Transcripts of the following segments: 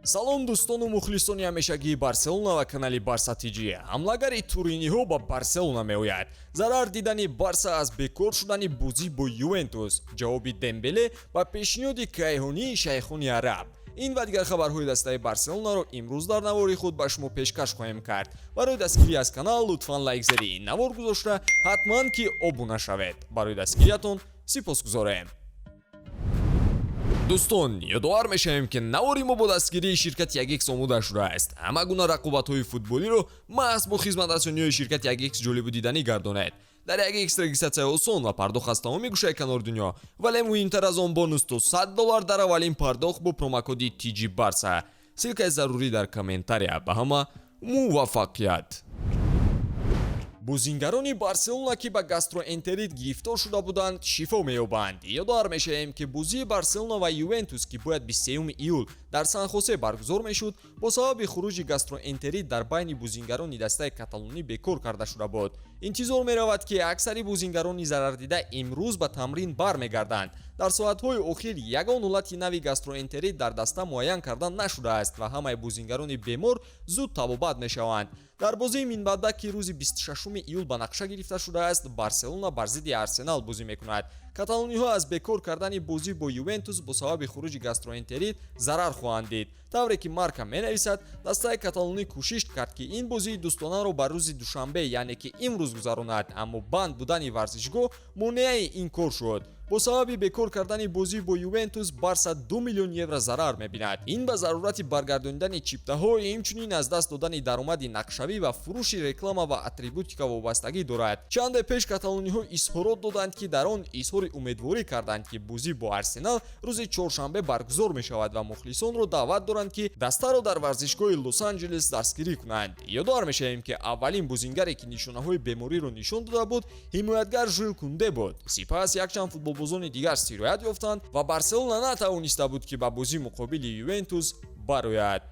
салом дӯстону мухлисони ҳамешагии барселона ва канали барса тиҷи. ҳамлагари туриниҳо ба барселона меояд. зарар дидани барса аз бекор шудани бозӣ бо ювентус. ҷавоби дембеле ба пешниҳоди кайҳонии шайхони араб. ин ва дигар хабарҳои дастаи барселонаро имрӯз дар навори худ ба шумо пешкаш хоҳем кард. барои дастгирӣ аз канал лутфан лайк зарӣ, навор гузошта ҳатман ки обуна шавед. барои дастгириятон сипосгузорем. дӯстон, ёдовар мешавем ки навори мо бо дастгирии ширкати 1x омода шудааст. ҳама гуна рақобатҳои футболиро маҳз бо хизматрасониҳои ширкати 1x ҷолибу диданӣ гардонед. дар 1x регистратсия осон ва пардохт аз тамоми гӯшаи канори дунё, вале муҳимтар аз он бонус то $100 дар аввалин пардохт бо промокоди TG Barca. силкаи зарурӣ дар комментария. ба ҳама муваффақият. бозингарони барселона ки ба гастроэнтерит гирифтор шуда буданд шифо меёбанд. ёдовар мешавем ки бозии барселона ва ювентус ки бояд 23 июл дар сан-хосе баргузор мешуд, бо сабаби хуруҷи гастроэнтерит дар байни бозингарони дастаи каталонӣ бекор карда шуда буд. интизор меравад ки аксари бозингарони зарардида имрӯз ба тамрин бармегарданд. дар соатҳои охир ягон ҳолати нави гастроэнтерит дар даста муайян карда нашудааст ва ҳамаи бозингарони бемор зуд табобат мешаванд. дар бозии минбаъда ки рӯзи 26 июл ба нақша гирифта шудааст, барселона бар зидди арсенал бозӣ мекунад. каталониҳо аз бекор кардани бозӣ бо ювентус бо сабаби хуруҷи гастроэнтерит зарар хоҳанд дид. тавре ки марка менависад, дастаи каталонӣ кӯшиш кард ки ин бозии дӯстонаро ба рӯзи душанбе, яъне ки имрӯз гузаронад, аммо банд будани варзишгоҳ монеаи ин кор шуд. бо сабаби бекор кардани бозӣ бо ювентус, барса 2 миллион евро зарар мебинад. ин ба зарурати баргардонидани чиптаҳо, инчунин аз даст додани даромади нақшавӣ ва фурӯши реклама ва атрибутика вобастагӣ дорад. чанде пеш каталониҳо изҳорот доданд ки дар он изҳори умедворӣ карданд ки бозӣ бо арсенал рӯзи чоршанбе баргузор мешавад ва мухлисонро даъват доранд ки дастаро дар варзишгоҳи лос-анҷелес дастгирӣ кунанд. ёдовар мешавем ки аввалин бозингаре ки нишонаҳои бемориро нишон дода буд, ҳимоятгар Жуэл Кунде буд. сипас якчанд футболбозони дигар сироят ёфтанд ва барселона натавониста буд ки ба бозӣ муқобили ювентус барояд.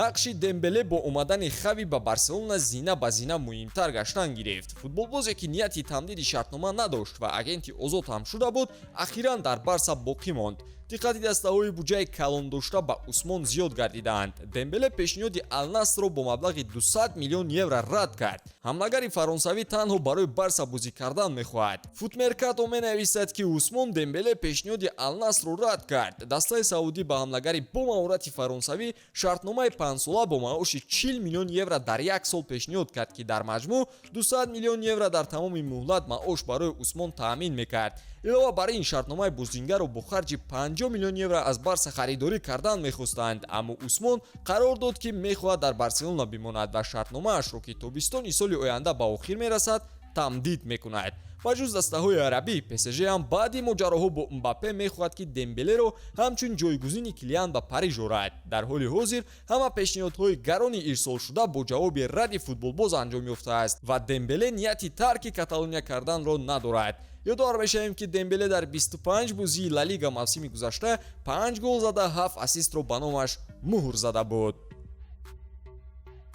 нақши дембеле бо омадани хави ба барселона зина ба зина муҳимтар гаштан гирифт. футболбозе ки нияти тамдиди шартнома надошт ва агенти озод ҳам шуда буд, ахиран дар барса боқӣ монд. диққати дастаҳои буҷаи калон дошта ба усмон зиёд гардидаанд. дембеле пешниҳоди Ал-Насрро бо маблағи 200 миллион евро рад кард. ҳамлагари фаронсавӣ танҳо барои барса бозӣ кардан мехоҳад. футмеркато менависад ки усмон дембеле пешниҳоди Ал-Насрро рад кард. дастаи саудӣ ба ҳамлагари бо маҳорати фаронсавӣ шартномаи 5-сола бо маоши 40 миллион евро дар як сол пешниҳод кард ки дар маҷмӯъ 200 миллион евро дар тамоми муҳлат маош барои усмон таъмин мекард. илова бар ин шартномаи бозингарро бо харҷи 50 миллион евро аз барса харидорӣ кардан мехостанд, аммо усмон қарор дод ки мехоҳад дар барселона бимонад ва шартномаашро ки тобистони соли оянда ба охир мерасад тамдид мекунад. ба ҷуз дастаҳои арабӣ, ПСЖ ҳам баъди моҷароҳо бо Мбаппе мехоҳад ки дембелеро ҳамчун ҷойгузини Килиан ба Париж орад. дар ҳоли ҳозир ҳама пешниҳодҳои гарони ирсолшуда бо ҷавоби ради футболбоз анҷом ёфтааст ва дембеле нияти тарки Каталония карданро надорад. ёдовар мешавем ки дембеле дар 25 бозии Ла Лига мавсими гузашта 5 гол зада 7 ассистро ба номаш муҳр зада буд.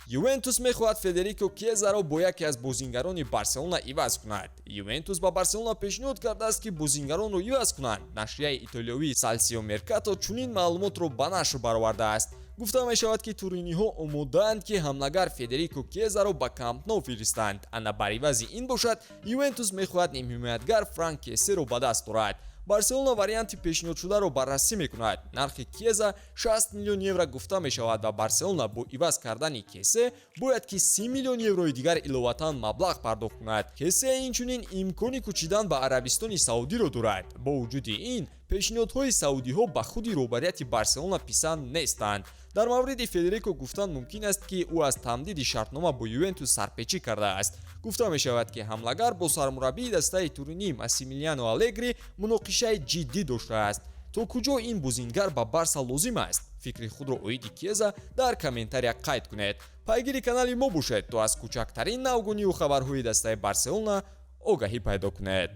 ювентус мехоҳад Федерико Кьезаро бо яке аз бозингарони барселона иваз кунад. ювентус ба барселона пешниҳод кардааст ки бозингаронро иваз кунанд. нашрияи итолиёвии Salsio Mercato чунин маълумотро ба нашр баровардааст. гуфта мешавад ки туриниҳо омодаанд ки ҳамлагар Федерико Кьезаро ба Камп Nou фиристанд. ана бар ивази ин бошад, ювентус мехоҳад нимҳимоятгар Франк Кесеро ба даст орад. барселона варианти пешниҳодшударо баррасӣ мекунад. нархи Кьеза 60 миллион евро гуфта мешавад ва барселона бо иваз кардани Кесе бояд ки 30 миллион еврои дигар иловатан маблағ пардохт кунад. Кесе инчунин имкони кӯчидан ба Арабистони Саудиро дорад. бо вуҷуди ин, пешниҳодҳои саудиҳо ба худи роҳбарияти барселона писанд нестанд. дар мавриди Федерико гуфтан мумкин аст ки ӯ аз тамдиди шартнома бо ювентус сарпечӣ кардааст. гуфта мешавад ки ҳамлагар бо сармураббии дастаи туринӣ Массимилиано Аллегри муноқишаи ҷиддӣ доштааст. то куҷо ин бозингар ба барса лозим аст? фикри худро оиди Кьеза дар комментария қайд кунед. пайгири канали мо бошед то аз кӯчактарин навгуниву хабарҳои дастаи барселона огаҳӣ пайдо кунед.